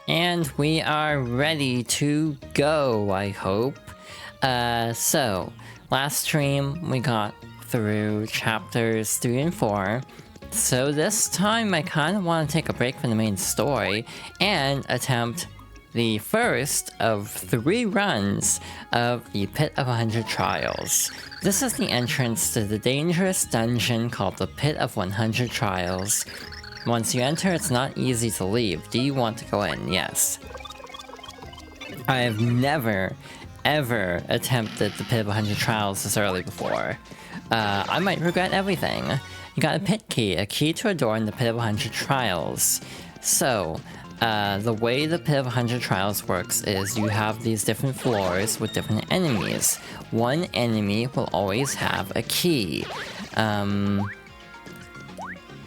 And we are ready to go, I hope. So, last stream we got through chapters 3 and 4. So this time I kind of want to take a break from the main story and attempt the first of 3 runs of the Pit of 100 Trials. This is the entrance to the dangerous dungeon called the Pit of 100 Trials. Once you enter, it's not easy to leave. Do you want to go in? Yes. I have never, ever attempted the Pit of 100 Trials this early before. I might regret everything. You got a pit key, a key to a door in the Pit of 100 Trials. So, the way the Pit of 100 Trials works is you have these different floors with different enemies. One enemy will always have a key.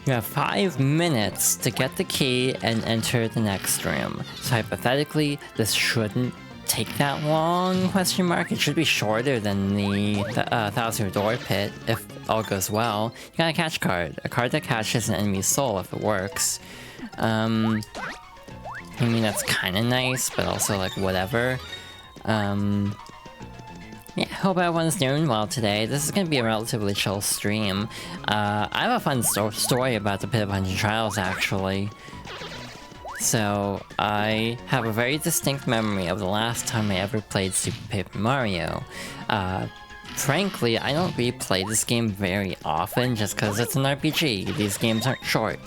You have 5 minutes to get the key and enter the next room. So hypothetically, this shouldn't take that long, question mark. It should be shorter than the Thousand Door Pit, if all goes well. You got a catch card. A card that catches an enemy's soul if it works. I mean, that's kind of nice, but also, like, whatever. Yeah, hope everyone's doing well today. This is gonna be a relatively chill stream. I have a fun story about the Pit of 100 Trials, actually. So, I have a very distinct memory of the last time I ever played Super Paper Mario. Frankly, I don't replay this game very often just because it's an RPG. These games aren't short.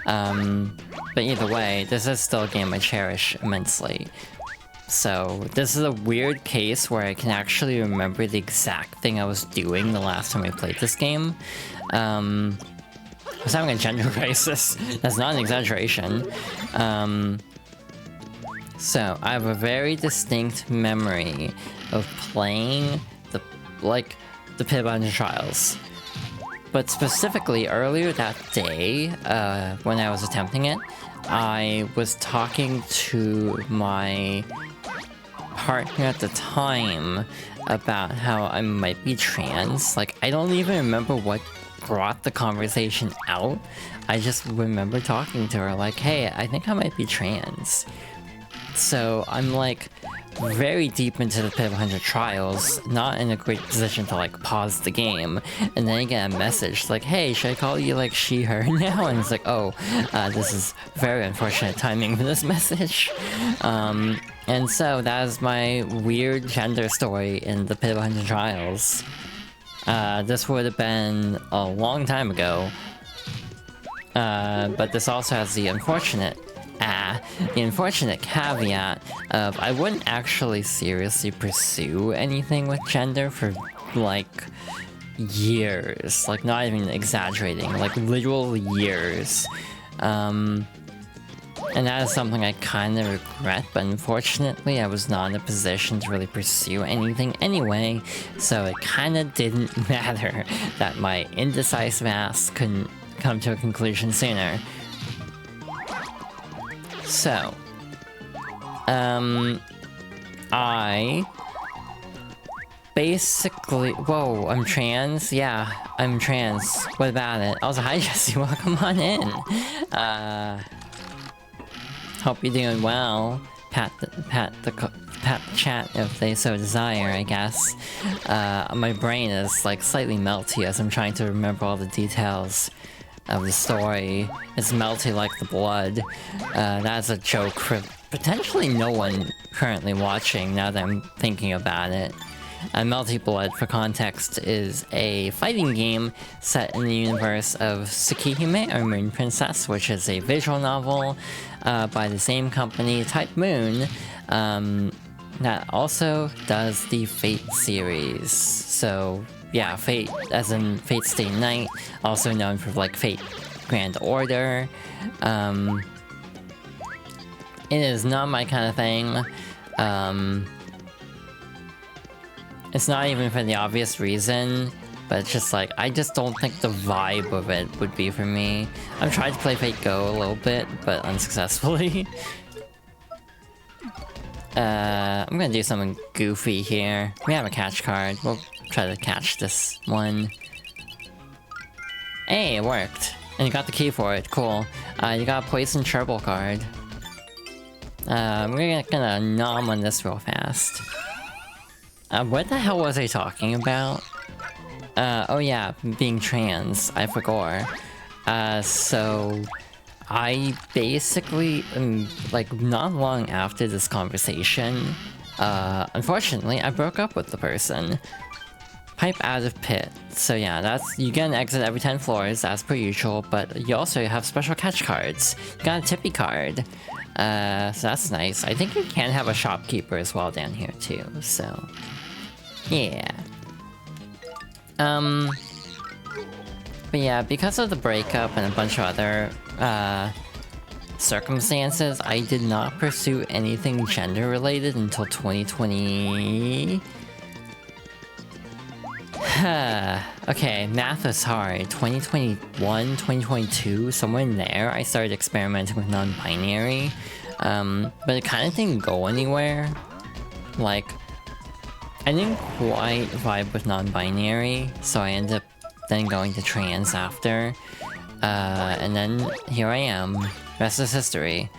But either way, this is still a game I cherish immensely. So, this is a weird case where I can actually remember the exact thing I was doing the last time I played this game. I was having a gender crisis. That's not an exaggeration. So, I have a very distinct memory of playing the Pit of 100 Trials. But specifically, earlier that day, when I was attempting it, I was talking to my partner at the time about how I might be trans. Like, I don't even remember what brought the conversation out. I just remember talking to her like, hey, I think I might be trans. So I'm like very deep into the Pit of 100 Trials, not in a great position to like pause the game, and then I get a message like, hey, should I call you like she, her now? And it's like, oh, this is very unfortunate timing for this message. And so that is my weird gender story in the Pit of 100 Trials. This would have been a long time ago, but this also has the unfortunate caveat of I wouldn't actually seriously pursue anything with gender for, like, years. Like, not even exaggerating, like, literal years. And that is something I kind of regret, but unfortunately I was not in a position to really pursue anything anyway, so it kind of didn't matter that my indecisive ass couldn't come to a conclusion sooner. So, I basically... Whoa, I'm trans? Yeah, I'm trans. What about it? Also, hi Jesse, welcome on in. Hope you're doing well. Pat the chat if they so desire, I guess. My brain is like slightly melty as I'm trying to remember all the details of the story. It's melty like the blood. That's a joke for potentially no one currently watching now that I'm thinking about it. Melty Blood, for context, is a fighting game set in the universe of Tsukihime, or Moon Princess, which is a visual novel by the same company, Type Moon, that also does the Fate series. So, yeah, Fate, as in Fate Stay Night, also known for, like, Fate Grand Order. It is not my kind of thing. It's not even for the obvious reason, but it's just like, I just don't think the vibe of it would be for me. I've tried to play Fate Go a little bit, but unsuccessfully. I'm gonna do something goofy here. We have a catch card. We'll try to catch this one. Hey, it worked. And you got the key for it. Cool. You got a Poison Cherble card. We're gonna nom on this real fast. What the hell was I talking about? Oh yeah, being trans. I forgot. So I basically, like, not long after this conversation, unfortunately, I broke up with the person. Pipe out of pit. So yeah, that's, you get an exit every 10 floors, as per usual, but you also have special catch cards. You got a tippy card. So that's nice. I think you can have a shopkeeper as well down here too, so... yeah. But yeah, because of the breakup and a bunch of other, circumstances, I did not pursue anything gender-related until 2020... okay, math is hard. 2021, 2022, somewhere in there, I started experimenting with non-binary. But it kind of didn't go anywhere. Like, I didn't quite vibe with non-binary, so I ended up then going to trans after. And then here I am. Rest is history.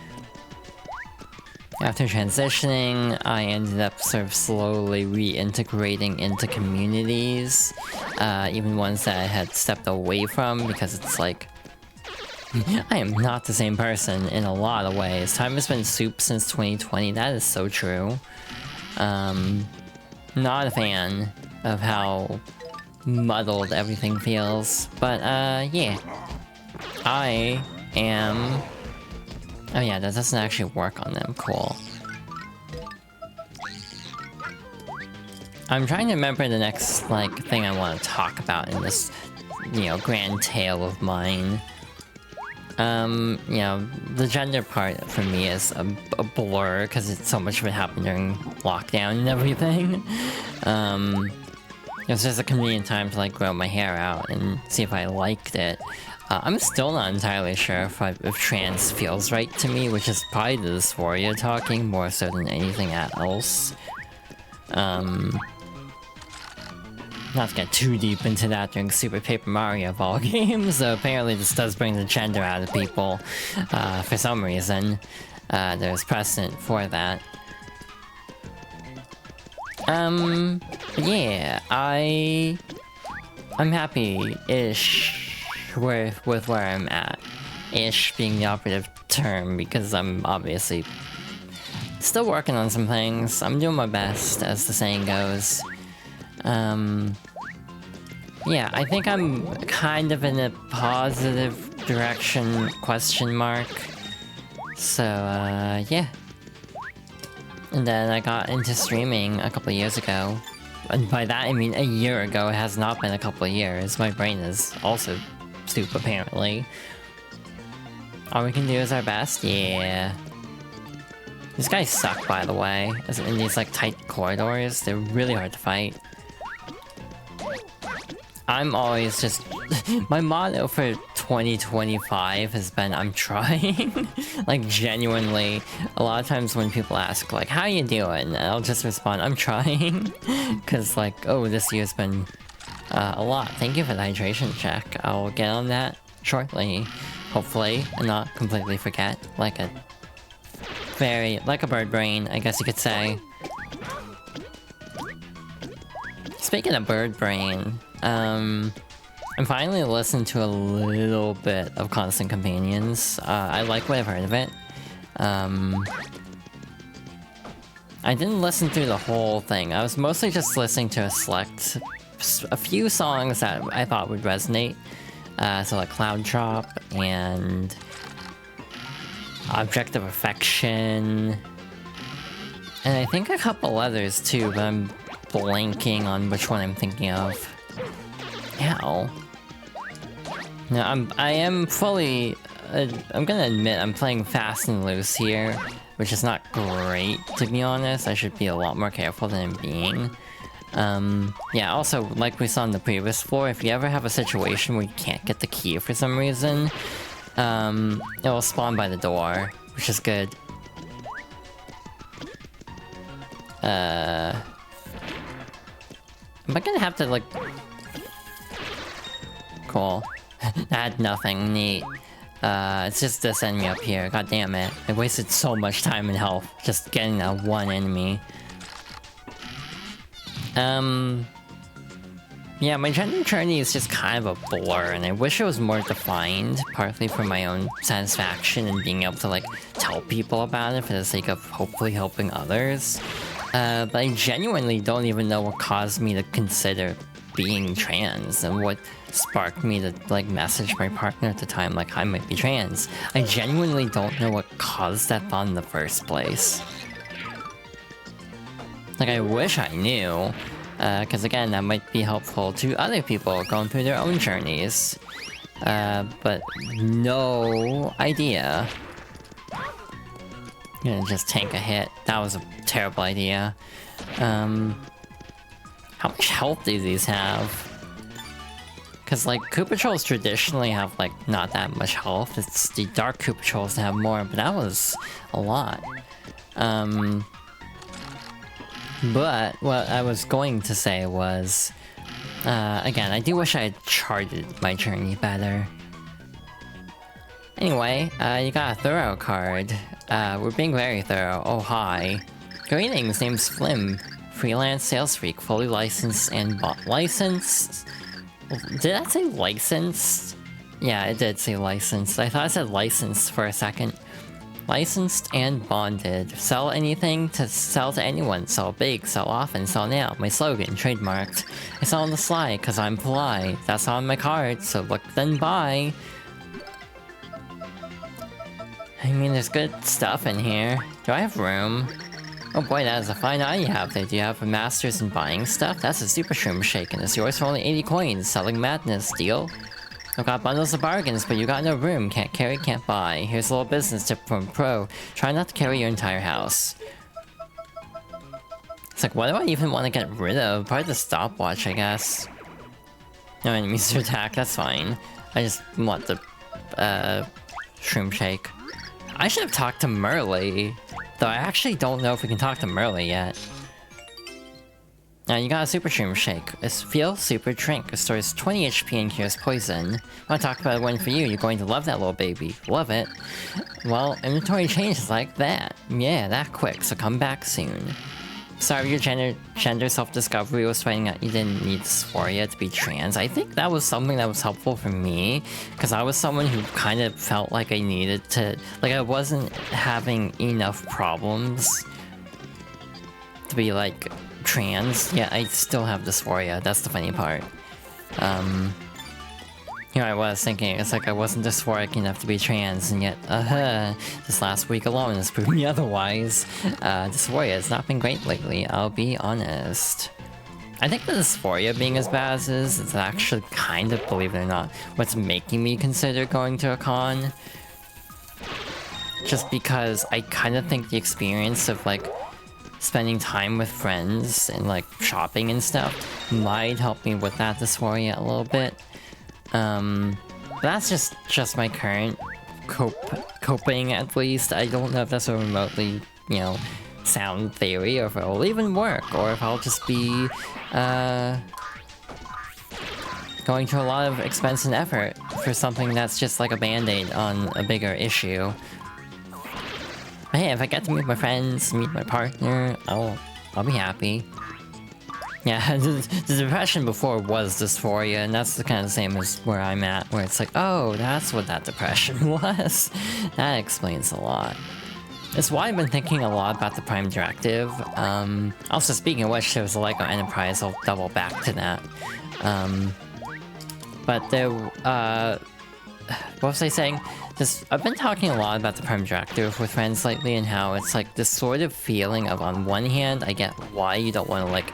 After transitioning, I ended up sort of slowly reintegrating into communities, even ones that I had stepped away from, because it's like... I am not the same person in a lot of ways. Time has been soup since 2020, that is so true. Not a fan of how muddled everything feels, but yeah. I am... oh yeah, that doesn't actually work on them, cool. I'm trying to remember the next, like, thing I want to talk about in this, you know, grand tale of mine. You know, the gender part for me is a blur, because it's so much of it happened during lockdown and everything. It was just a convenient time to, like, grow my hair out and see if I liked it. I'm still not entirely sure if trans feels right to me, which is probably the dysphoria talking more so than anything else. Not to get too deep into that during Super Paper Mario Ball games, so apparently this does bring the gender out of people, for some reason. There's precedent for that. Yeah, I'm happy-ish with where I'm at. Ish being the operative term, because I'm obviously still working on some things. I'm doing my best, as the saying goes. Yeah, I think I'm kind of in a positive direction, question mark. So, yeah. And then I got into streaming a couple years ago. And by that I mean a year ago, it has not been a couple of years. My brain is also soup, apparently. All we can do is our best? Yeah. These guys suck, by the way. In these, like, tight corridors, they're really hard to fight. I'm always just... my motto for 2025 has been, I'm trying. Like, genuinely. A lot of times when people ask, like, how you doing? I'll just respond, I'm trying. Because, like, oh, this year's been a lot. Thank you for the hydration check. I'll get on that shortly. Hopefully, and not completely forget. Like a bird brain, I guess you could say. Speaking of bird brain, I'm finally listening to a little bit of Constant Companions. I like what I've heard of it. I didn't listen through the whole thing. I was mostly just listening to a few songs that I thought would resonate. So like Cloud Drop and Object of Affection. And I think a couple others too, but I'm blanking on which one I'm thinking of. Ow. No, I am fully... I'm gonna admit I'm playing fast and loose here, which is not great, to be honest. I should be a lot more careful than I'm being. Yeah, also, like we saw on the previous floor, if you ever have a situation where you can't get the key for some reason, it will spawn by the door, which is good. Am I gonna have to, like... Cool. That had nothing. Neat. It's just this enemy up here. God damn it. I wasted so much time and health just getting that one enemy. Yeah, my gender journey is just kind of a blur, and I wish it was more defined, partly for my own satisfaction and being able to, like, tell people about it for the sake of hopefully helping others. But I genuinely don't even know what caused me to consider being trans, and what sparked me to, like, message my partner at the time, like, I might be trans. I genuinely don't know what caused that thought in the first place. Like, I wish I knew. Because again, that might be helpful to other people going through their own journeys. But no idea. Gonna just tank a hit. That was a terrible idea. How much health do these have? Because, like, Koopa Trolls traditionally have, like, not that much health. It's the Dark Koopa Trolls that have more, but that was a lot. But what I was going to say was, again, I do wish I had charted my journey better. Anyway, you got a thorough card. We're being very thorough. Oh, hi. Greetings, name's Flim. Freelance sales freak, fully licensed and licensed? Did that say licensed? Yeah, it did say licensed. I thought it said licensed for a second. Licensed and bonded. Sell anything to sell to anyone. Sell big, sell often, sell now. My slogan, trademarked. I sell on the sly, cause I'm polite. That's on my card, so look then buy. I mean, there's good stuff in here. Do I have room? Oh boy, that is a fine eye you have there. Do you have a master's in buying stuff? That's a super shroom shake, and it's yours for only 80 coins. Selling madness, deal? I've got bundles of bargains, but you got no room. Can't carry, can't buy. Here's a little business tip from Pro. Try not to carry your entire house. It's like, what do I even want to get rid of? Probably the stopwatch, I guess. No enemies to attack, that's fine. I just want the, shroom shake. I should have talked to Merle. Though I actually don't know if we can talk to Merle yet. Now you got a super shroom shake. A feel super drink. It stores 20 HP and cures poison. Wanna talk about a win for you? You're going to love that little baby. Love it. Well, inventory changes like that. Yeah, that quick, so come back soon. Sorry, your gender self-discovery was finding out you didn't need dysphoria to be trans. I think that was something that was helpful for me, because I was someone who kind of felt like I needed to... Like, I wasn't having enough problems to be, like, trans. Yeah, I still have dysphoria. That's the funny part. Here I was thinking, it's like I wasn't dysphoric enough to be trans, and yet, this last week alone has proved me otherwise. Dysphoria has not been great lately, I'll be honest. I think the dysphoria being as bad as is actually kind of, believe it or not, what's making me consider going to a con. Just because I kind of think the experience of, like, spending time with friends and, like, shopping and stuff might help me with that dysphoria a little bit. But that's just my current coping, at least. I don't know if that's a remotely, you know, sound theory, or if it'll even work, or if I'll just be, going to a lot of expense and effort for something that's just like a band-aid on a bigger issue. But hey, if I get to meet my friends, meet my partner, I'll be happy. Yeah, the depression before was dysphoria, and that's the kind of same as where I'm at, where it's like, oh, that's what that depression was. That explains a lot. It's why I've been thinking a lot about the Prime Directive. Also, speaking of which, there was a LEGO Enterprise, I'll double back to that. But there, what was I saying? I've been talking a lot about the Prime Directive with friends lately, and how it's like this sort of feeling of, on one hand, I get why you don't want to, like,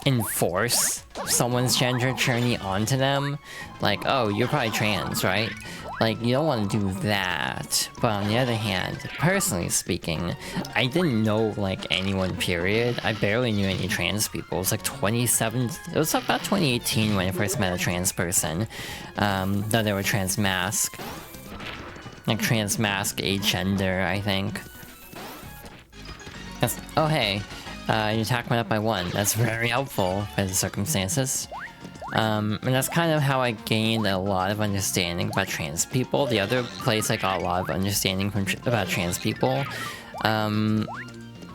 enforce someone's gender journey onto them. Like, oh, you're probably trans, right? Like, you don't want to do that. But on the other hand, personally speaking, I didn't know, like, anyone, period. I barely knew any trans people. It was like 27... It was about 2018 when I first met a trans person. Though they were trans mask. Like, trans mask, agender, I think. Oh, hey. Your attack went up by 1. That's very helpful for the circumstances. And that's kind of how I gained a lot of understanding about trans people. The other place I got a lot of understanding about trans people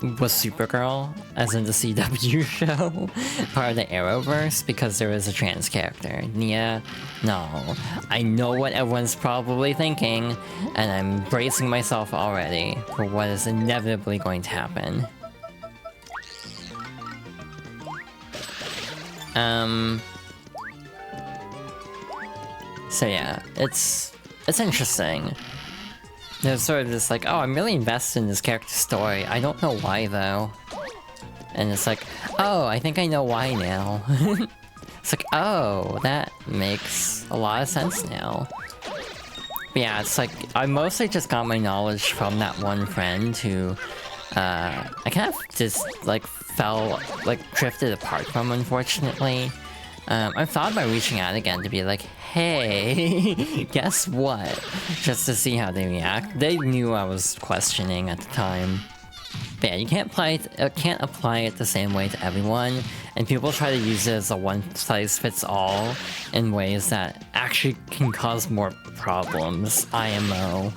was Supergirl, as in the CW show, part of the Arrowverse, because there is a trans character. Yeah, no. I know what everyone's probably thinking, and I'm bracing myself already for what is inevitably going to happen. So yeah, it's interesting. There's sort of this like, oh, I'm really invested in this character's story. I don't know why though. And it's like, oh, I think I know why now. It's like, oh, that makes a lot of sense now. But yeah, it's like, I mostly just got my knowledge from that one friend who, I kind of just, like, drifted apart from, unfortunately. I've thought about reaching out again to be like, hey, guess what? Just to see how they react. They knew I was questioning at the time. But yeah, you can't apply it the same way to everyone, and people try to use it as a one-size-fits-all in ways that actually can cause more problems. IMO.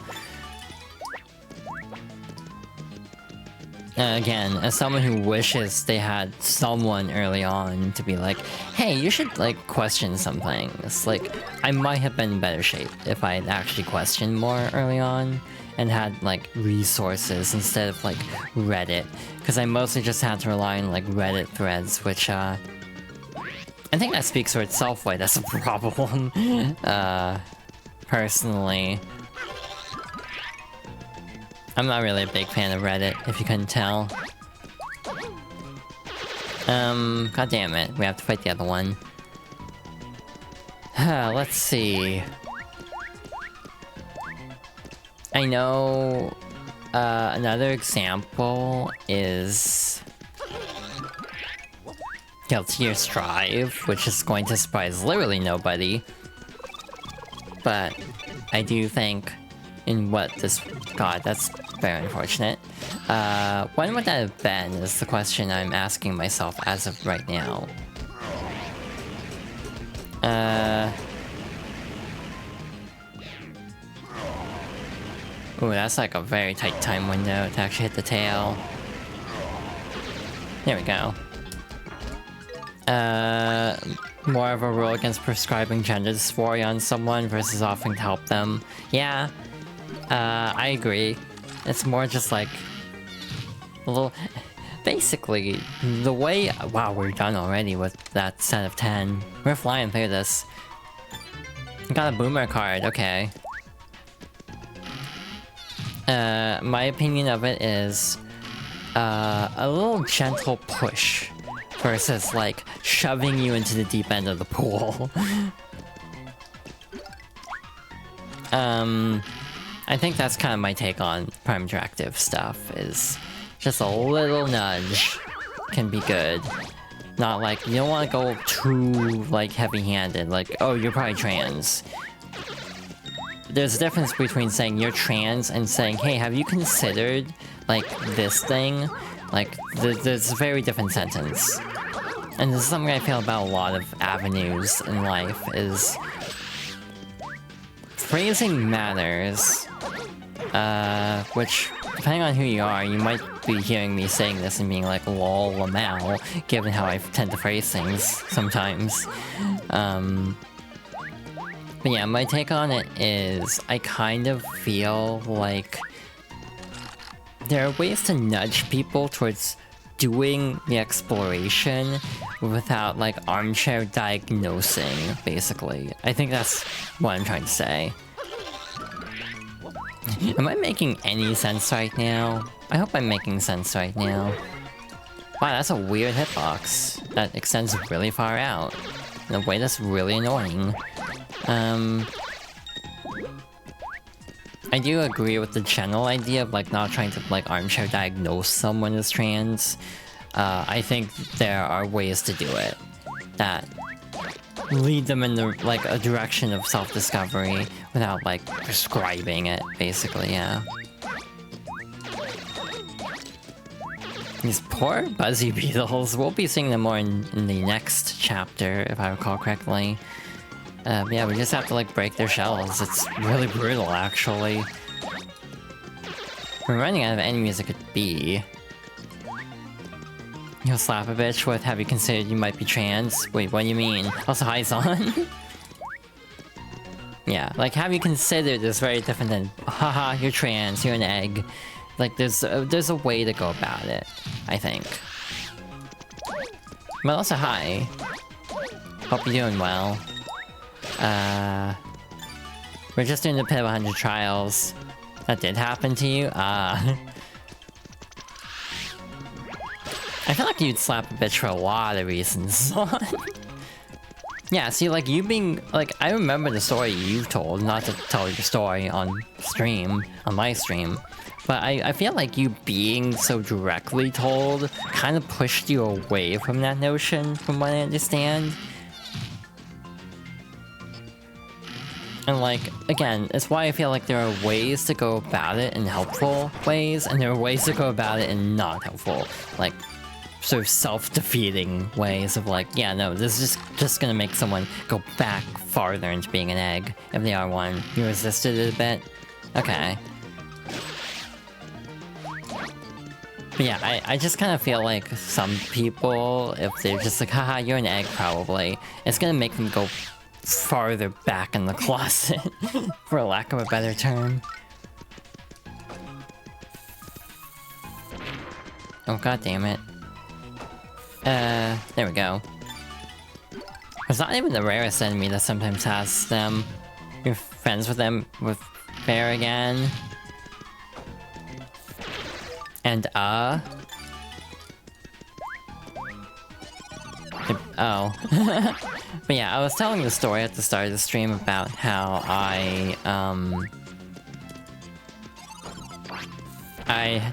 Again, as someone who wishes they had someone early on to be like, hey, you should, like, question some things. Like, I might have been in better shape if I had actually questioned more early on and had, like, resources instead of, like, Reddit. Because I mostly just had to rely on, like, Reddit threads, which, I think that speaks for itself why that's a problem, personally. I'm not really a big fan of Reddit, if you couldn't tell. God damn it, we have to fight the other one. Let's see. I know, another example is Guilty Gear Strive, which is going to surprise literally nobody. But I do think in what this... God, that's very unfortunate. When would that have been is the question I'm asking myself as of right now. Ooh, that's like a very tight time window to actually hit the tail. There we go. More of a rule against prescribing gender dysphoria on someone versus offering to help them. Yeah, I agree. It's more just like a little... Basically, the way... Wow, we're done already with that set of 10. We're flying through this. Got a boomer card, okay. My opinion of it is... a little gentle push versus, like, shoving you into the deep end of the pool. I think that's kind of my take on Prime Interactive stuff, is just a little nudge can be good. Not like, you don't want to go too, like, heavy-handed, like, oh, you're probably trans. There's a difference between saying you're trans and saying, hey, have you considered, like, this thing? Like, there's a very different sentence. And this is something I feel about a lot of avenues in life, is... phrasing matters. Which, depending on who you are, you might be hearing me saying this and being like, lol, lamau, given how I tend to phrase things sometimes. But yeah, my take on it is, I kind of feel like there are ways to nudge people towards doing the exploration without, like, armchair diagnosing, basically. I think that's what I'm trying to say. Am I making any sense right now? I hope I'm making sense right now. Wow, that's a weird hitbox that extends really far out in a way that's really annoying. I do agree with the general idea of, like, not trying to, like, armchair diagnose someone as trans. I think there are ways to do it that lead them in the, like, a direction of self-discovery without, like, prescribing it, basically, yeah. These poor Buzzy Beetles. We'll be seeing them more in the next chapter, if I recall correctly. Yeah, we just have to, like, break their shells. It's really brutal, actually. We're running out of enemies it could be. You'll slap a bitch with, have you considered you might be trans? Wait, what do you mean? Also, hi, Zon. Yeah, like, have you considered is very different than, haha, you're trans, you're an egg. Like, there's a way to go about it, I think. But also, hi. Hope you're doing well. We're just doing the Pit of 100 Trials. That did happen to you? I feel like you'd slap a bitch for a lot of reasons. Yeah, see, like, you being... Like, I remember the story you've told, not to tell your story on stream, on my stream. But I feel like you being so directly told kind of pushed you away from that notion, from what I understand. And like, again, it's why I feel like there are ways to go about it in helpful ways, and there are ways to go about it in not helpful. Like, sort of self-defeating ways of like, yeah, no, this is just gonna make someone go back farther into being an egg, if they are one. You resisted it a bit? Okay. But yeah, I just kind of feel like some people, if they're just like, haha, you're an egg probably, it's gonna make them go farther back in the closet, for lack of a better term. Oh, god damn it. There we go. It's not even the rarest enemy that sometimes has them. You're friends with them with Bear again. And, oh. But yeah, I was telling the story at the start of the stream about how I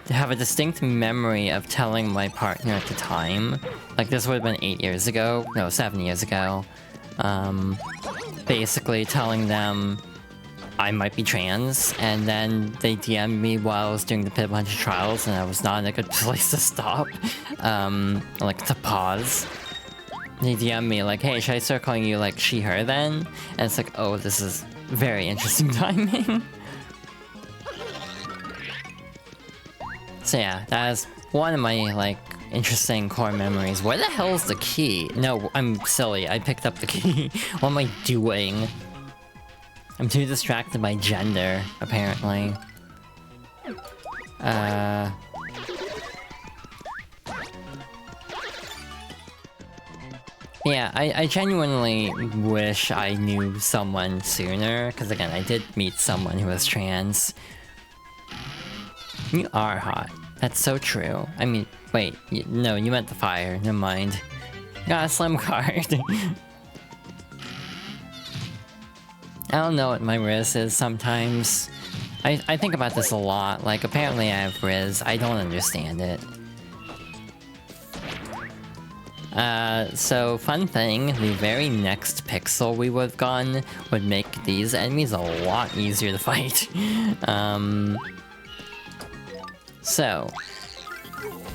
have a distinct memory of telling my partner at the time, like this would have been 8 years ago, no, 7 years ago, basically telling them I might be trans, and then they DM'd me while I was doing the Pit of 100 Trials, and I was not in a good place to stop, like to pause. They DM'd me like, hey, should I start calling you like she, her then? And it's like, oh, this is very interesting timing. So yeah, that is one of my, like, interesting core memories. Where the hell's the key? No, I'm silly. I picked up the key. What am I doing? I'm too distracted by gender, apparently. Yeah, I genuinely wish I knew someone sooner, because again, I did meet someone who was trans. You are hot. That's so true. I mean, wait, no, you meant the fire. Never mind. Got a slim card. I don't know what my Riz is sometimes. I think about this a lot. Like, apparently I have Riz. I don't understand it. So, fun thing, the very next pixel we would have gone would make these enemies a lot easier to fight. So,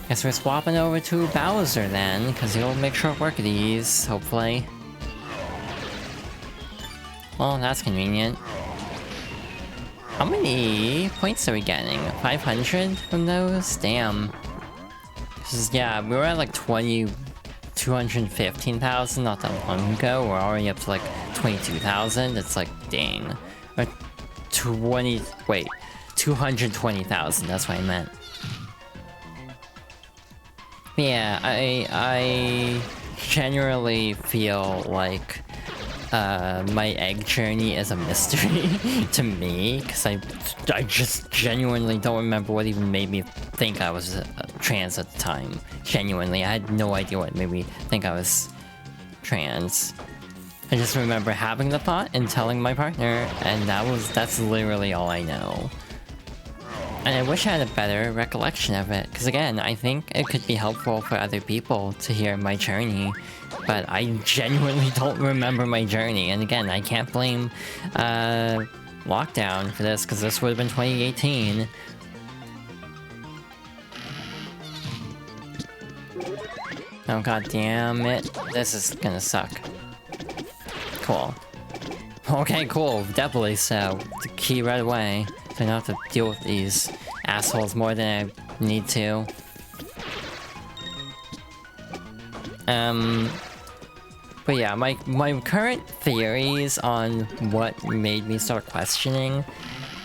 guess we're swapping over to Bowser then, because he'll make short work of these, hopefully. Well, that's convenient. How many points are we getting? 500 from those? Damn. Yeah, we were at like 215,000 not that long ago. We're already up to like 22,000. It's like, dang. Or 220,000, that's what I meant. Yeah, I generally feel like my egg journey is a mystery to me, because I just genuinely don't remember what even made me think I was trans at the time. Genuinely, I had no idea what made me think I was trans. I just remember having the thought and telling my partner, and that's literally all I know. And I wish I had a better recollection of it, because again, I think it could be helpful for other people to hear my journey, but I genuinely don't remember my journey, and again, I can't blame lockdown for this, because this would have been 2018. Oh god damn it. This is gonna suck. Cool. Okay, cool. Definitely so. The key right away. So I don't have to deal with these assholes more than I need to. But yeah, my current theories on what made me start questioning,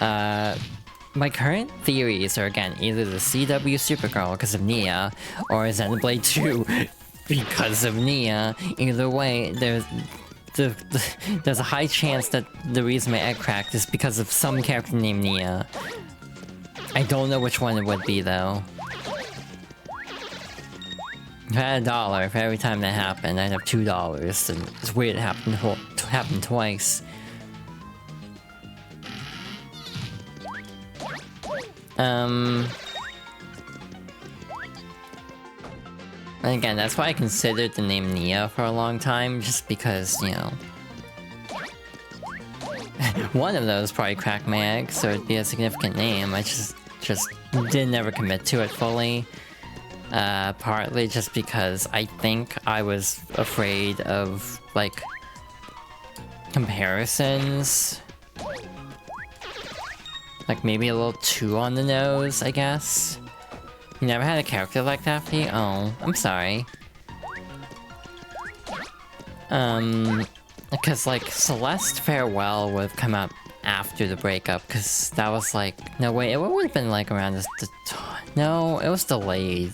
my current theories are, again, either the CW Supergirl because of Nia, or Xenoblade 2 because of Nia. Either way, there's a high chance that the reason my egg cracked is because of some character named Nia. I don't know which one it would be, though. If I had $1 for every time that happened, I'd have $2, and it's weird it happened twice. And again, that's why I considered the name Nia for a long time, just because, you know... one of those probably cracked my egg, so it'd be a significant name. I just didn't ever commit to it fully. Partly just because I think I was afraid of, like, comparisons. Like, maybe a little too on the nose, I guess. You never had a character like that, Pete? Oh, I'm sorry. Because, like, Celeste Farewell would have come out after the breakup, because that was, like... No, wait, it would have been, like, around this... No, it was delayed.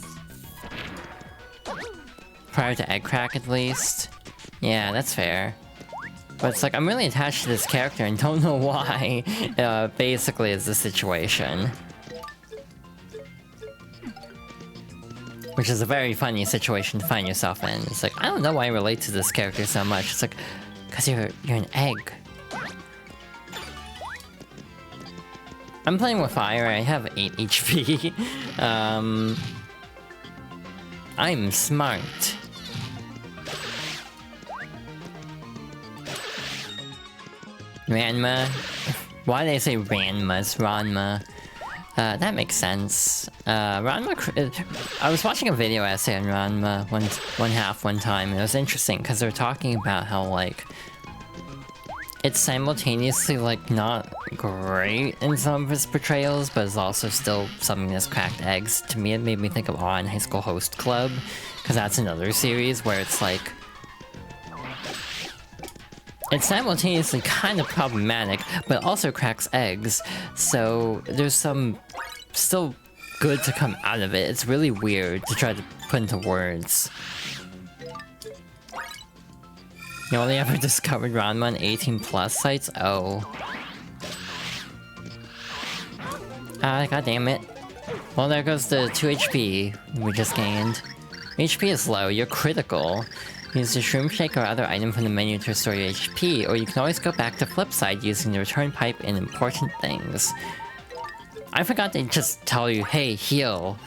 Prior to Egg Crack, at least. Yeah, that's fair. But it's like, I'm really attached to this character and don't know why. Basically, is the situation. Which is a very funny situation to find yourself in. It's like, I don't know why I relate to this character so much. It's like, because you're an egg. I'm playing with fire, I have 8 HP. I'm smart. Ranma. Why did I say Ranma? It's Ranma. That makes sense. Ranma... I was watching a video essay on Ranma one time, and it was interesting, because they were talking about how, like... It's simultaneously, like, not great in some of its portrayals, but it's also still something that's cracked eggs. To me, it made me think of Aw in High School Host Club, because that's another series where it's, like... It's simultaneously kind of problematic, but also cracks eggs, so there's some still good to come out of it. It's really weird to try to put into words. You only ever discovered Ranma on 18+ sites? Oh. God damn it. Well, there goes the 2 HP we just gained. HP is low, you're critical. Use the Shroom Shake or other item from the menu to restore your HP, or you can always go back to Flipside using the return pipe in important things. I forgot to just tell you, hey, heal.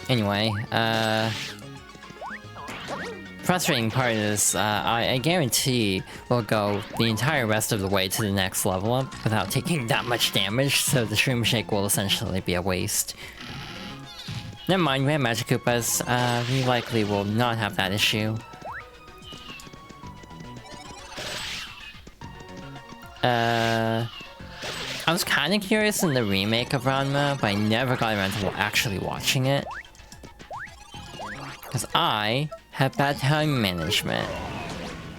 Anyway, frustrating part is, I guarantee we'll go the entire rest of the way to the next level up without taking that much damage, so the Shroom Shake will essentially be a waste. Never mind, we have Magic Koopas. We likely will not have that issue. I was kinda curious in the remake of Ranma, but I never got around to actually watching it. Because I have bad time management.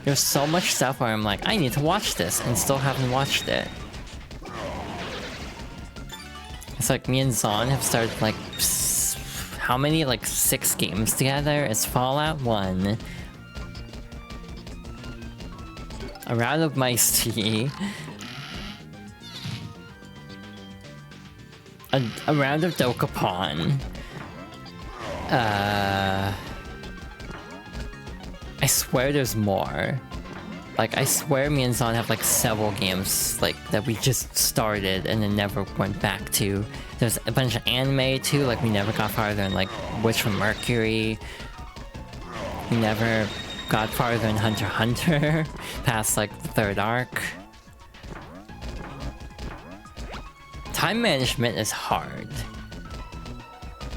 There's so much stuff where I'm like, I need to watch this, and still haven't watched it. It's like me and Zon have started like... How many? Like 6 games together? It's Fallout 1. A round of Mice Tea. A round of Dokapon. I swear there's more. Like, I swear me and Zon have like several games like that we just started and then never went back to. There's a bunch of anime too, like we never got farther than like Witch from Mercury. We never got farther than Hunter x Hunter, past like the 3rd arc. Time management is hard.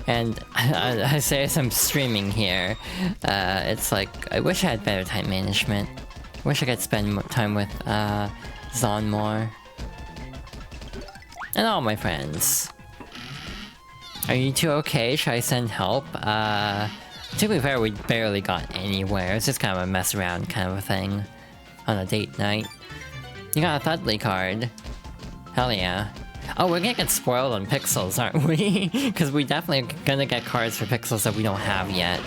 And I say as I'm streaming here, it's like, I wish I had better time management. Wish I could spend time with Zon more. And all my friends. Are you two okay? Should I send help? To be fair, we barely got anywhere. It's just kind of a mess around kind of a thing. On a date night. You got a Thudley card. Hell yeah. Oh, we're gonna get spoiled on pixels, aren't we? Because we definitely gonna get cards for pixels that we don't have yet.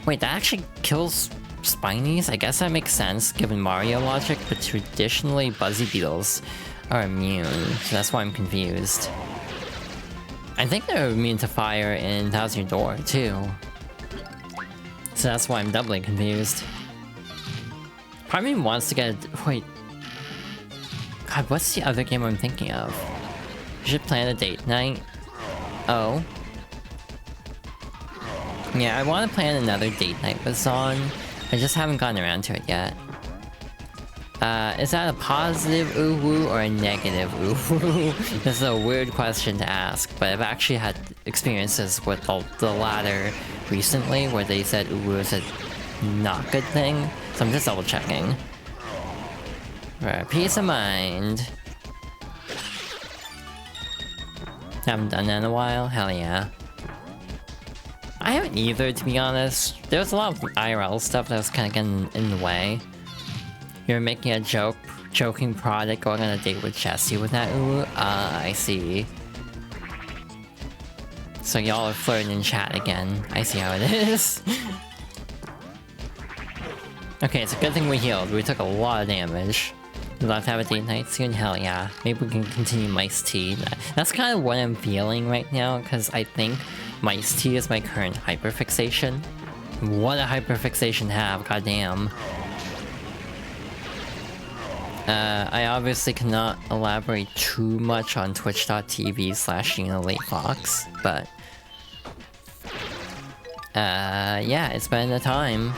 Wait, that actually kills Spinies? I guess that makes sense, given Mario logic, but traditionally Buzzy Beetles are immune, so that's why I'm confused. I think they're immune to fire in Thousand Year Door, too. So that's why I'm doubly confused. Part of me wants to get... Wait. God, what's the other game I'm thinking of? We should plan a date night. Oh. Yeah, I want to plan another date night with Zon. I just haven't gotten around to it yet. Is that a positive ooh-woo or a negative ooh-woo? This is a weird question to ask, but I've actually had experiences with the latter recently, where they said ooh-woo is a not good thing, so I'm just double-checking. For peace of mind. Haven't done that in a while? Hell yeah. I haven't either, to be honest. There was a lot of IRL stuff that was kind of getting in the way. You're making a joking product going on a date with Jesse with that ooh? I see. So y'all are flirting in chat again. I see how it is. Okay, it's a good thing we healed. We took a lot of damage. We'd love to have a date night soon? Hell yeah. Maybe we can continue Mice Tea. That's kind of what I'm feeling right now, because I think Mice Tea is my current hyperfixation. What a hyperfixation have, goddamn. I obviously cannot elaborate too much on twitch.tv/YunaLateFox, but... yeah, it's been a time.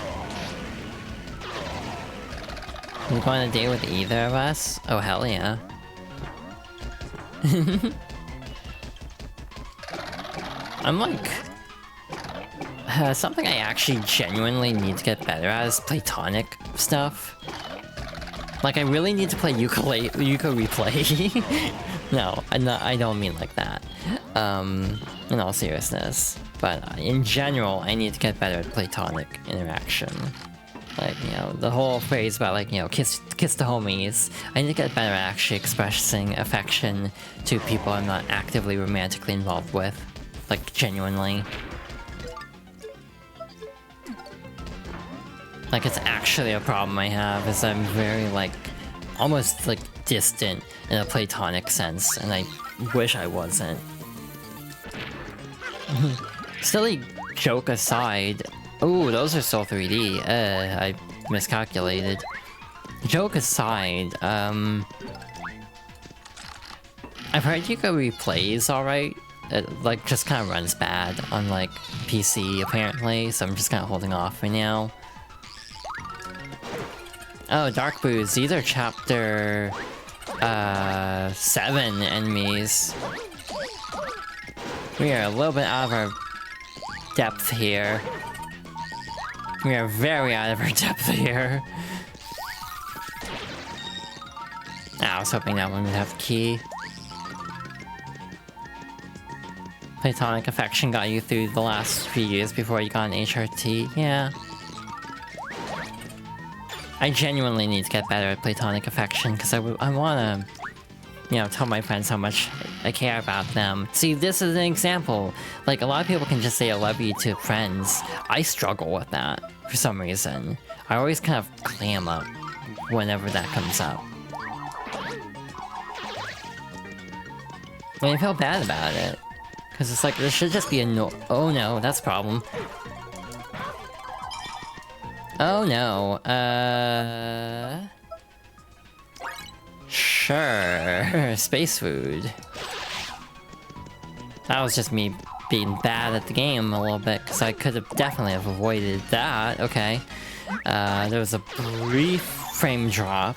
You go on a date with either of us? Oh, hell yeah. I'm like... something I actually genuinely need to get better at is platonic stuff. Like, I really need to play Replay. No, I don't mean like that. In all seriousness. But in general, I need to get better at platonic interaction. Like, you know, the whole phrase about, like, you know, kiss the homies. I need to get better at actually expressing affection to people I'm not actively romantically involved with. Like, genuinely. Like, it's actually a problem I have, is I'm very, like, almost, like, distant in a platonic sense, and I wish I wasn't. Silly joke aside... Ooh, those are still 3D. I miscalculated. Joke aside, I've heard you go replays alright. It, like, just kind of runs bad on, like, PC, apparently, so I'm just kind of holding off for now. Oh, Dark Booze, these are chapter... 7 enemies. We are a little bit out of our depth here. We are very out of our depth here. I was hoping that one would have the key. Platonic affection got you through the last few years before you got an HRT. Yeah. I genuinely need to get better at platonic affection, because I want to, you know, tell my friends how much I care about them. See, this is an example. Like, a lot of people can just say I love you to friends. I struggle with that, for some reason. I always kind of clam up whenever that comes up. And I feel bad about it. Because it's like, there should just be a no- Oh no, that's a problem. Oh no, Sure, space food. That was just me being bad at the game a little bit, because I could have definitely have avoided that, okay. There was a brief frame drop,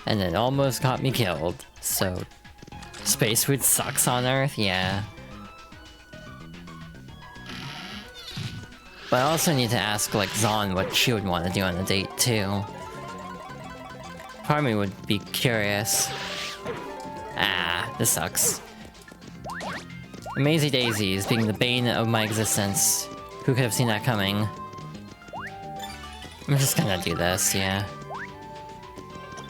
and it almost got me killed, so... Space food sucks on Earth? Yeah. But I also need to ask, like, Zon what she would want to do on a date, too. Part of me would be curious. Ah, this sucks. Amazy Daisies being the bane of my existence. Who could have seen that coming? I'm just gonna do this, yeah.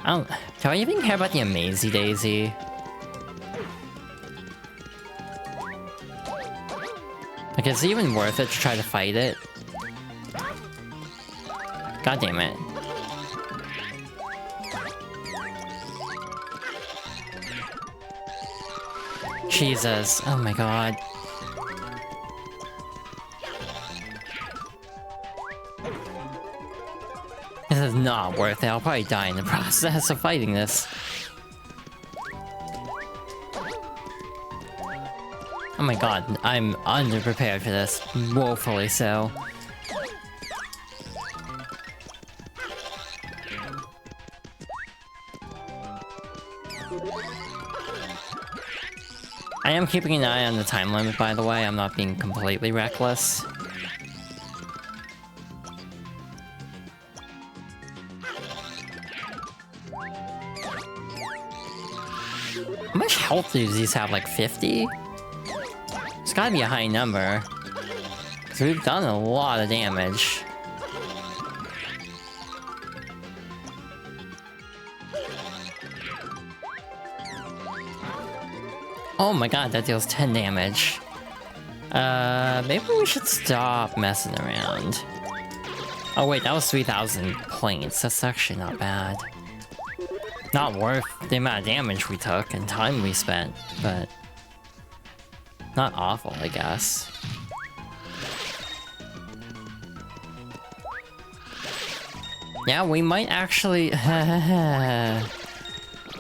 Do I even care about the Amazy Daisy? Like, is it even worth it to try to fight it? God damn it. Jesus, oh my god. This is not worth it. I'll probably die in the process of fighting this. Oh my god, I'm underprepared for this. Woefully so. I am keeping an eye on the time limit, by the way. I'm not being completely reckless. How much health do these have? Like 50? It's gotta be a high number. Because we've done a lot of damage. Oh my god, that deals 10 damage. Maybe we should stop messing around. Oh wait, that was 3,000 points. That's actually not bad. Not worth the amount of damage we took and time we spent, but... not awful, I guess. Yeah, we might actually...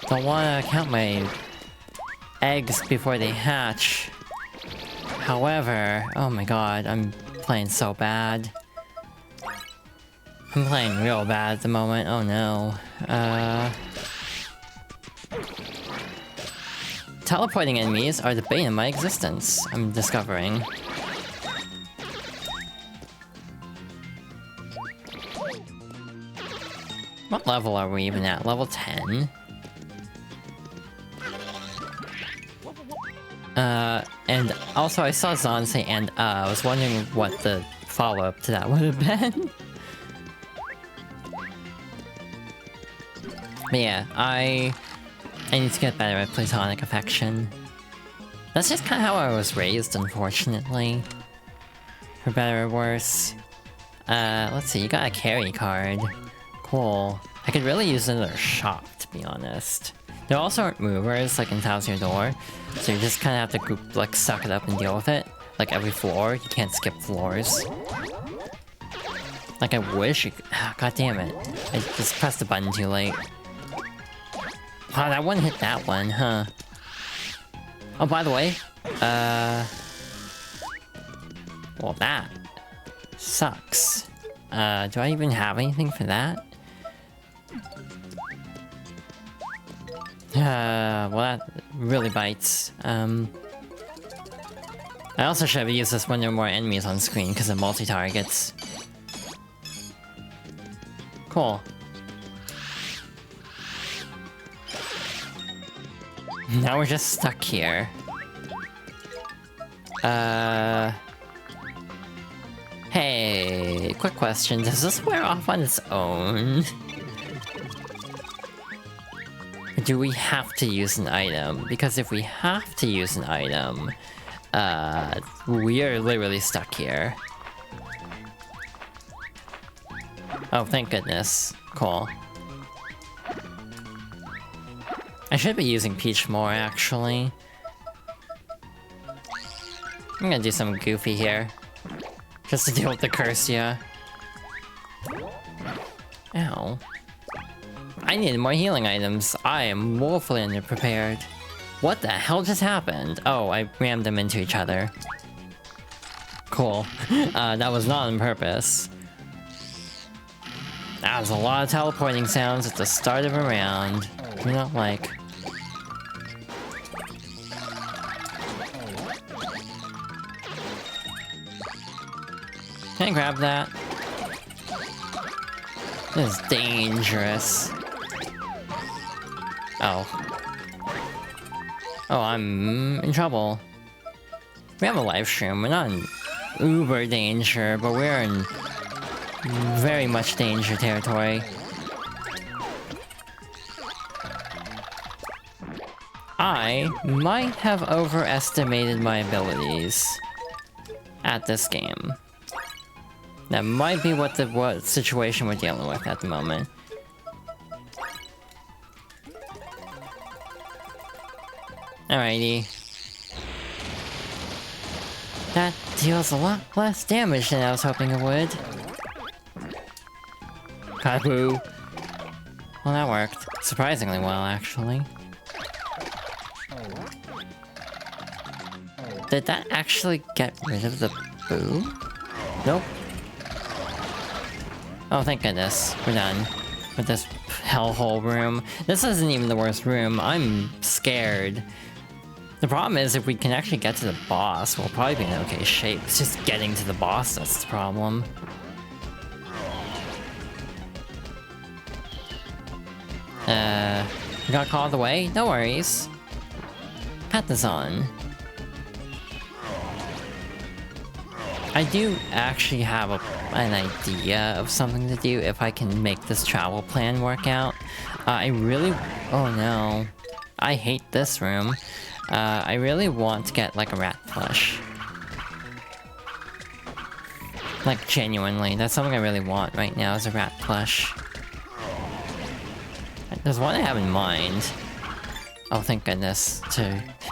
don't wanna count my eggs before they hatch. However, oh my god, I'm playing so bad. I'm playing real bad at the moment, oh no. Teleporting enemies are the bane of my existence, I'm discovering. What level are we even at? Level 10? And also I saw Zon say and I was wondering what the follow-up to that would have been. But yeah, I need to get better at platonic affection. That's just kind of how I was raised, unfortunately. For better or worse. Let's see, you got a carry card. Cool. I could really use another shop, to be honest. There also aren't movers, like in Thousand Year Door, so you just kind of have to, like, suck it up and deal with it. Like, every floor, you can't skip floors. Like, I wish you could... God damn it. I just pressed the button too late. Wow, that one hit that one, huh? Oh, by the way, well, that sucks. Do I even have anything for that? Well, that really bites. I also should have used this when there were more enemies on screen, because of multi-targets. Cool. Now we're just stuck here. Hey, quick question. Does this wear off on its own? Or do we have to use an item? Because if we have to use an item, we are literally stuck here. Oh, thank goodness. Cool. I should be using Peach more, actually. I'm gonna do something goofy here. Just to deal with the curse, yeah. Ow. I needed more healing items. I am woefully underprepared. What the hell just happened? Oh, I rammed them into each other. Cool. That was not on purpose. That was a lot of teleporting sounds at the start of a round. Do not like. Can I grab that? This is dangerous. Oh. Oh, I'm in trouble. We have a live stream. We're not in uber danger, but we're in very much danger territory. I might have overestimated my abilities at this game. That might be what situation we're dealing with at the moment. Alrighty. That deals a lot less damage than I was hoping it would. Kaboo. Well, that worked. Surprisingly well, actually. Did that actually get rid of the boo? Nope. Oh, thank goodness. We're done with this hellhole room. This isn't even the worst room. I'm scared. The problem is, if we can actually get to the boss, we'll probably be in okay shape. It's just getting to the boss that's the problem. We got called away? No worries. Pat this on. I do actually have an idea of something to do if I can make this travel plan work out. I really... Oh no. I hate this room. I really want to get like a rat plush. Like genuinely, that's something I really want right now is a rat plush. There's one I have in mind. Oh, thank goodness.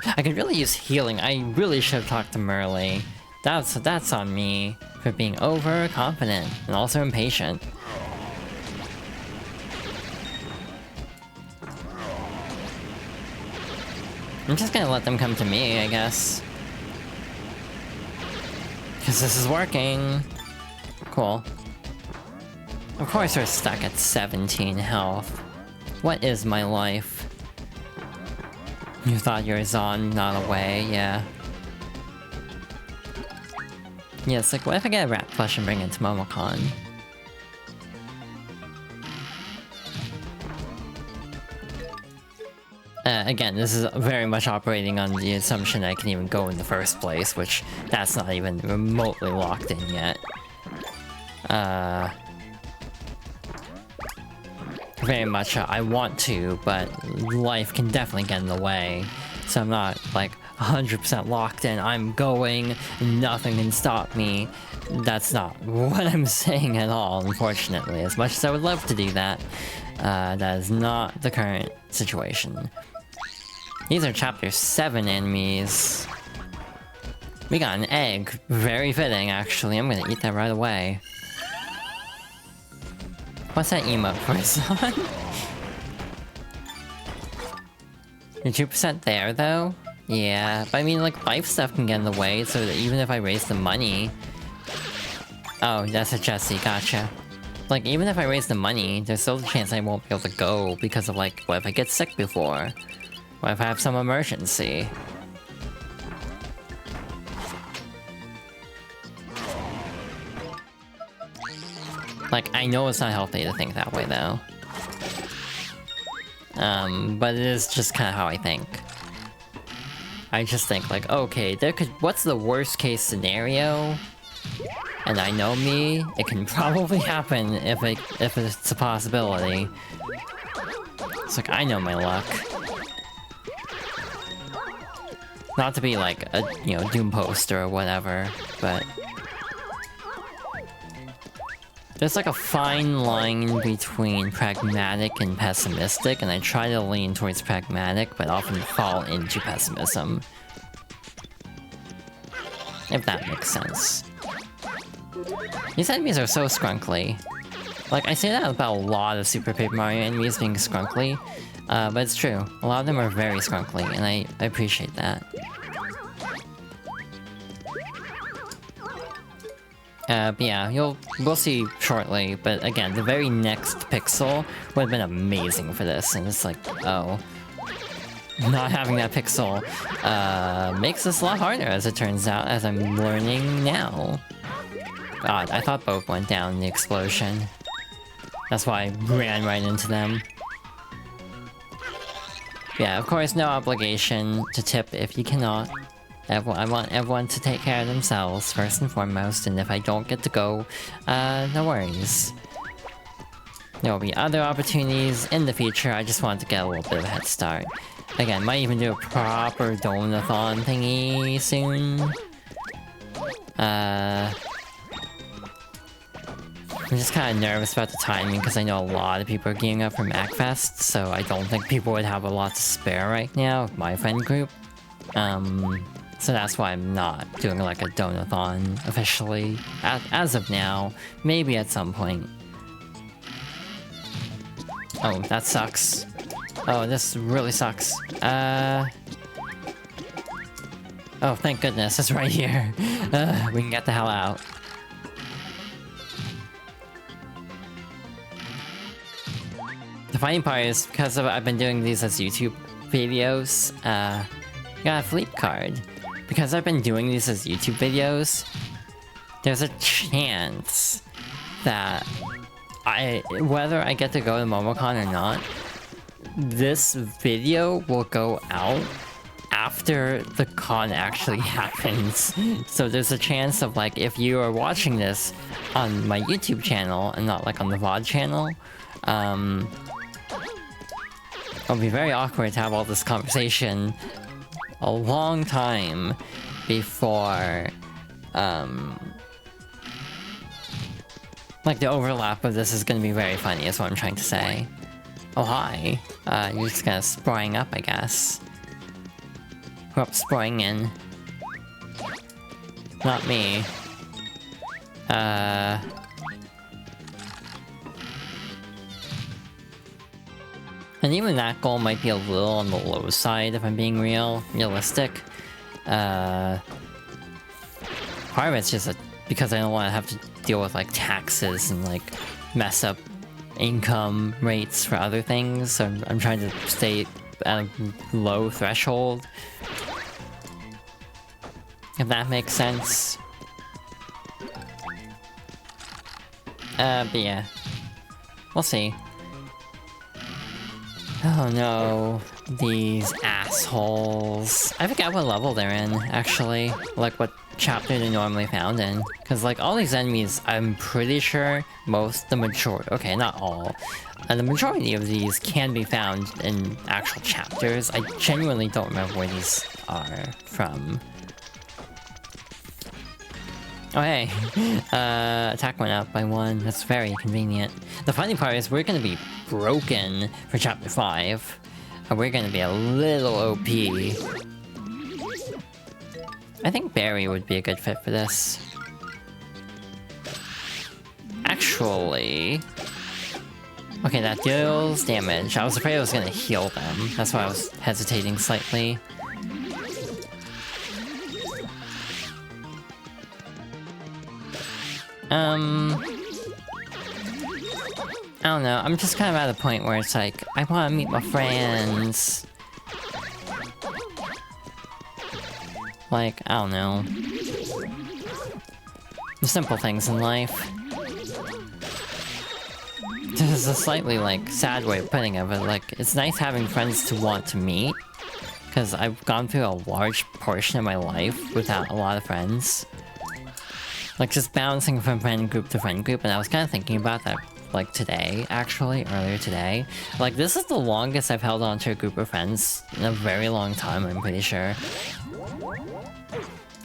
I could really use healing. I really should have talked to Merle. That's on me for being overconfident and also impatient. I'm just gonna let them come to me, I guess. Because this is working. Cool. Of course we're stuck at 17 health. What is my life? You thought you were Zon, not away, yeah. Yeah, it's like, what if I get a rat plush and bring it to Momocon? Again, this is very much operating on the assumption I can even go in the first place, which that's not even remotely locked in yet. Very much I want to, but life can definitely get in the way. So I'm not like 100% locked in. I'm going, nothing can stop me. That's not what I'm saying at all, unfortunately. As much as I would love to do that, that is not the current situation. These are chapter 7 enemies. We got an egg. Very fitting, actually. I'm gonna eat that right away. What's that emote for, son? You're 2% there, though? Yeah, but I mean, like, life stuff can get in the way, so that even if I raise the money... Oh, that's a Jesse, gotcha. Like, even if I raise the money, there's still a chance I won't be able to go because of, like, what if I get sick before? What if I have some emergency? Like, I know it's not healthy to think that way, though. But it is just kind of how I think. I just think, like, okay, what's the worst case scenario? And I know me, it can probably happen if it's a possibility. It's like, I know my luck. Not to be like a, you know, doom poster or whatever, but... There's like a fine line between pragmatic and pessimistic, and I try to lean towards pragmatic, but often fall into pessimism. If that makes sense. These enemies are so scrunkly. Like, I say that about a lot of Super Paper Mario enemies being scrunkly, but it's true. A lot of them are very scrunkly, and I appreciate that. But yeah, we'll see shortly, but again, the very next pixel would have been amazing for this, and it's like, oh. Not having that pixel makes this a lot harder, as it turns out, as I'm learning now. God, I thought both went down in the explosion. That's why I ran right into them. Yeah, of course, no obligation to tip if you cannot. I want everyone to take care of themselves, first and foremost, and if I don't get to go, no worries. There will be other opportunities in the future, I just wanted to get a little bit of a head start. Again, might even do a proper donathon thingy soon. I'm just kind of nervous about the timing because I know a lot of people are gearing up for MacFest, so I don't think people would have a lot to spare right now with my friend group. So that's why I'm not doing like a donathon officially as of now. Maybe at some point. Oh, that sucks. Oh, this really sucks. Oh, thank goodness, it's right here. We can get the hell out. The funny part is, because I've been doing these as YouTube videos, got a Fleep card. Because I've been doing these as YouTube videos, there's a chance that whether I get to go to MomoCon or not, this video will go out after the con actually happens. So there's a chance of like, if you are watching this on my YouTube channel and not like on the VOD channel, it'll be very awkward to have all this conversation a long time before, like the overlap of this is gonna be very funny, is what I'm trying to say. Oh hi, you're just kind of spraying up, I guess. We're up spraying in. Not me. And even that goal might be a little on the low side, if I'm being realistic. Part of it's just because I don't want to have to deal with like taxes and like mess up income rates for other things, so I'm trying to stay at a low threshold. If that makes sense. But yeah. We'll see. Oh no, these assholes. I forgot what level they're in, actually. Like what chapter they're normally found in. Because like all these enemies, I'm pretty sure the majority, okay, not all. The majority of these can be found in actual chapters. I genuinely don't remember where these are from. Oh hey, attack went up by 1, that's very convenient. The funny part is we're gonna be broken for chapter 5. And we're gonna be a little OP. I think Barry would be a good fit for this. Actually... Okay, that deals damage. I was afraid I was gonna heal them. That's why I was hesitating slightly. I don't know, I'm just kind of at a point where it's like, I want to meet my friends. Like, I don't know. The simple things in life. This is a slightly, like, sad way of putting it, but, like, it's nice having friends to want to meet. Because I've gone through a large portion of my life without a lot of friends. Like, just bouncing from friend group to friend group, and I was kind of thinking about that, like, today, actually, earlier today. Like, this is the longest I've held on to a group of friends in a very long time, I'm pretty sure.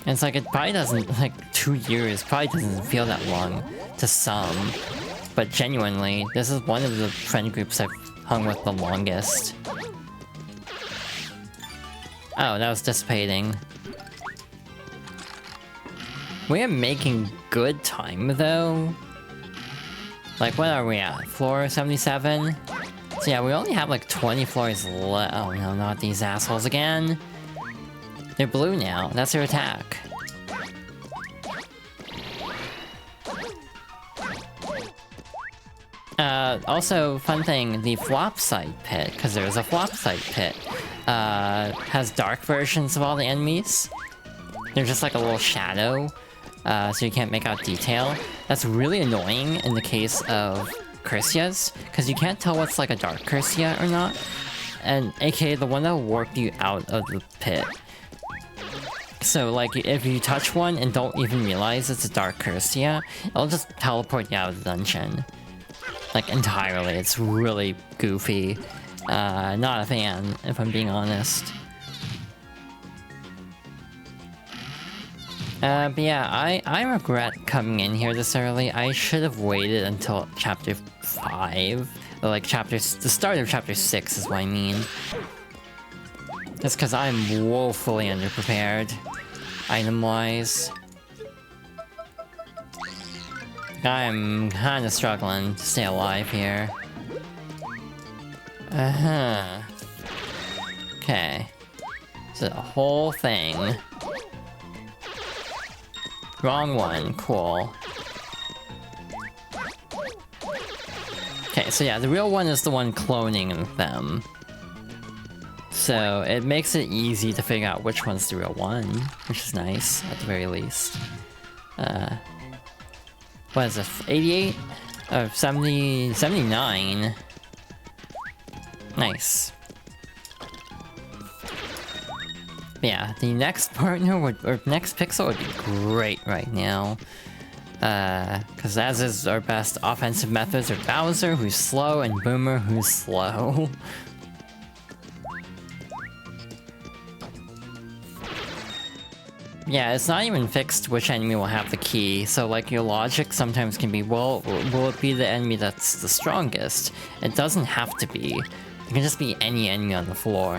And it's like, it probably doesn't, like, 2 years probably doesn't feel that long to some. But genuinely, this is one of the friend groups I've hung with the longest. Oh, that was dissipating. We are making good time, though. Like, what are we at? Floor 77? So yeah, we only have like 20 floors left. Oh no, not these assholes again. They're blue now. That's their attack. Also, fun thing, the Flipside pit, because there's a Flipside pit, has dark versions of all the enemies. They're just like a little shadow. so you can't make out detail. That's really annoying in the case of Cursias, because you can't tell what's like a dark Cursia or not. And aka the one that'll warp you out of the pit. So like, if you touch one and don't even realize it's a dark Cursia, it'll just teleport you out of the dungeon. Like, entirely. It's really goofy. Not a fan, if I'm being honest. But yeah, I regret coming in here this early. I should have waited until chapter 5. Or like the start of chapter 6 is what I mean. That's because I'm woefully underprepared, item-wise. I'm kinda struggling to stay alive here. Okay. So the whole thing. Wrong one, cool. Okay, so yeah, the real one is the one cloning them. So it makes it easy to figure out which one's the real one, which is nice, at the very least. What is it, 88? 70... 79? Nice. Yeah, the next partner would, or next pixel would be great right now. Cause as is our best offensive methods are Bowser, who's slow, and Boomer, who's slow. Yeah, it's not even fixed which enemy will have the key, so like your logic sometimes can be, well, will it be the enemy that's the strongest? It doesn't have to be. It can just be any enemy on the floor.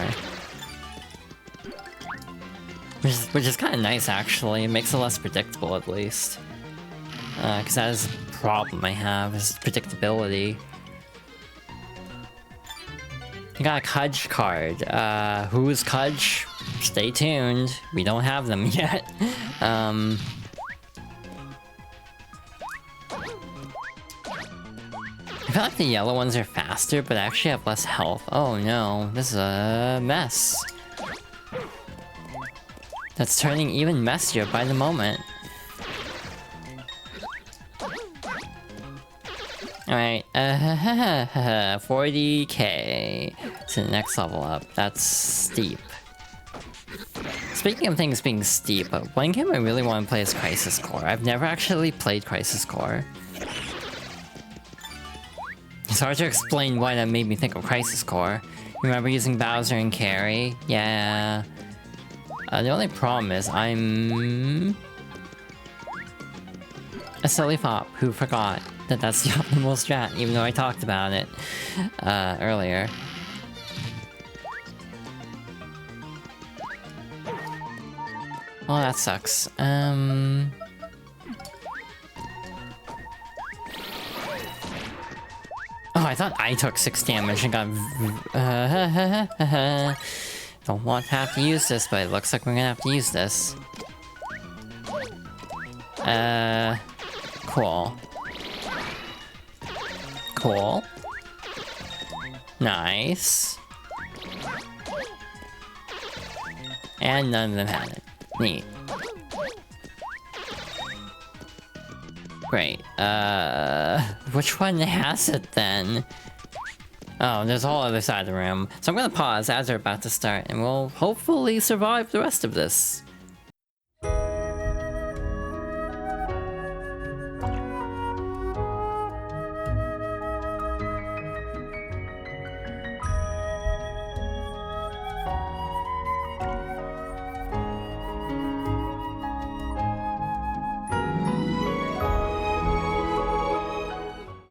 Which is kind of nice, actually. It makes it less predictable, at least. Because that is a problem I have, is predictability. I got a Kudge card. Who's Kudge? Stay tuned. We don't have them yet. I feel like the yellow ones are faster, but actually have less health. Oh no, this is a mess. That's turning even messier by the moment. Alright, 40k to the next level up. That's steep. Speaking of things being steep, one game I really want to play is Crisis Core. I've never actually played Crisis Core. It's hard to explain why that made me think of Crisis Core. Remember using Bowser and Carry? Yeah. The only problem is I'm a silly fop who forgot that that's the optimal strat, even though I talked about it earlier. Well, that sucks. Oh, I thought I took 6 damage and got... Don't want to have to use this, but it looks like we're gonna have to use this. Cool. Cool. Nice. And none of them had it. Neat. Great. Which one has it then? Oh, there's a whole other side of the room. So I'm gonna pause as we're about to start, and we'll hopefully survive the rest of this.